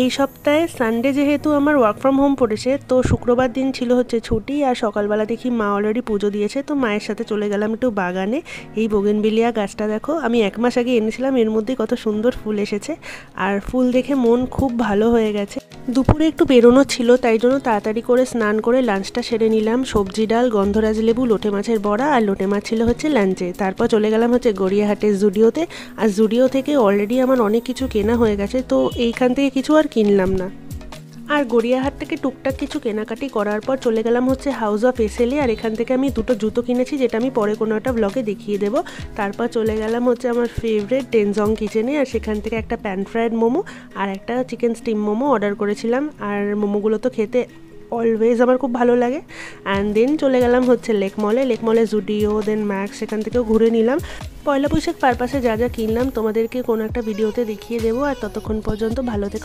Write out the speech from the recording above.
এই সপ্তাহে সানডে যেহেতু আমার ওয়ার্ক ফ্রম হোম পড়েছে, তো শুক্রবার দিন ছিল হচ্ছে ছুটি। আর সকালবেলা দেখি মা অলরেডি পুজো দিয়েছে, তো মায়ের সাথে চলে গেলাম একটু বাগানে। এই বোগেনভিলিয়া গাছটা দেখো, আমি 1 মাস আগে এনেছিলাম, এর মধ্যে কত সুন্দর ফুল এসেছে। আর ফুল দেখে মন খুব ভালো হয়ে গেছে। দুপুরে একটু বেরোনো ছিল, তাই জন্য তাড়াতাড়ি করে স্নান করে লাঞ্চটা সেরে নিলাম। সবজি ডাল, গন্ধরাজ লেবু, লোটে মাছের বড়া, আর লোটে মাছ ছিল হচ্ছে লাঞ্চে। তারপর চলে গেলাম হচ্ছে গড়িয়াহাটের জুডিওতে। আর জুডিও থেকে অলরেডি আমার অনেক কিছু কেনা হয়ে গেছে, তো এইখান থেকে কিছু আর কিনলাম না। আর গড়িয়াহাট থেকে টুকটাক কিছু কেনাকাটি করার পর চলে গেলাম হচ্ছে হাউস অফ এসএলএ। আর এখান থেকে আমি 2টো জুতো কিনেছি, যেটা আমি পরে কোনো একটা ব্লগে দেখিয়ে দেবো। তারপর চলে গেলাম হচ্ছে আমার ফেভারিট ডেনজং কিচেনে। আর সেখান থেকে একটা প্যান ফ্রায়েড মোমো আর একটা চিকেন স্টিম মোমো অর্ডার করেছিলাম। আর মোমোগুলো তো খেতে অলওয়েজ আমার খুব ভালো লাগে। অ্যান্ড দেন চলে গেলাম হচ্ছে লেকমলে জুডিও, দেন ম্যাক্স, সেখান থেকেও ঘুরে নিলাম। পয়লা বৈশাখ পারপাসে যা যা কিনলাম তোমাদেরকে কোনো একটা ভিডিওতে দেখিয়ে দেবো। আর ততক্ষণ পর্যন্ত ভালো থেকো।